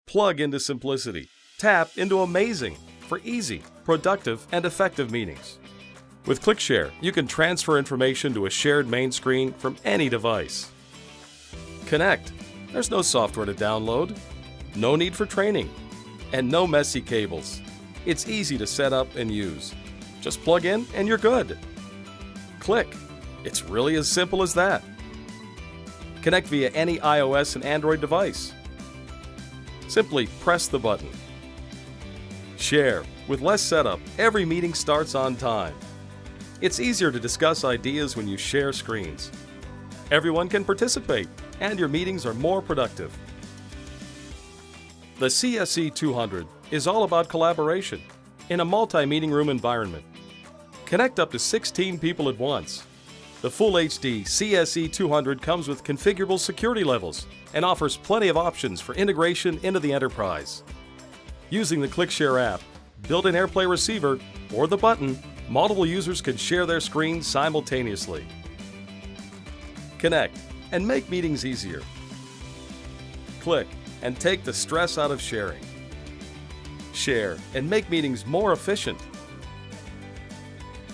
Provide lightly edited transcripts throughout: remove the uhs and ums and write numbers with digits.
Plug into simplicity. Tap into amazing for easy, productive, and effective meetings. With ClickShare, you can transfer information to a shared main screen from any device. Connect. There's no software to download, no need for training, and no messy cables. It's easy to set up and use. Just plug in and you're good. Click. It's really as simple as that. Connect via any iOS and Android device. Simply press the button. Share. With less setup, every meeting starts on time. It's easier to discuss ideas when you share screens. Everyone can participate, and your meetings are more productive. The CSE-200 is all about collaboration in a multi-meeting room environment. Connect up to 16 people at once. The Full HD CSE-200 comes with configurable security levels and offers plenty of options for integration into the enterprise. Using the ClickShare app, built-in AirPlay receiver, or the button, multiple users can share their screens simultaneously. Connect and make meetings easier. Click and take the stress out of sharing. Share and make meetings more efficient.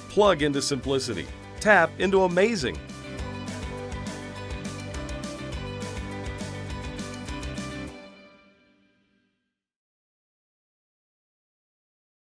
Plug into simplicity. Tap into amazing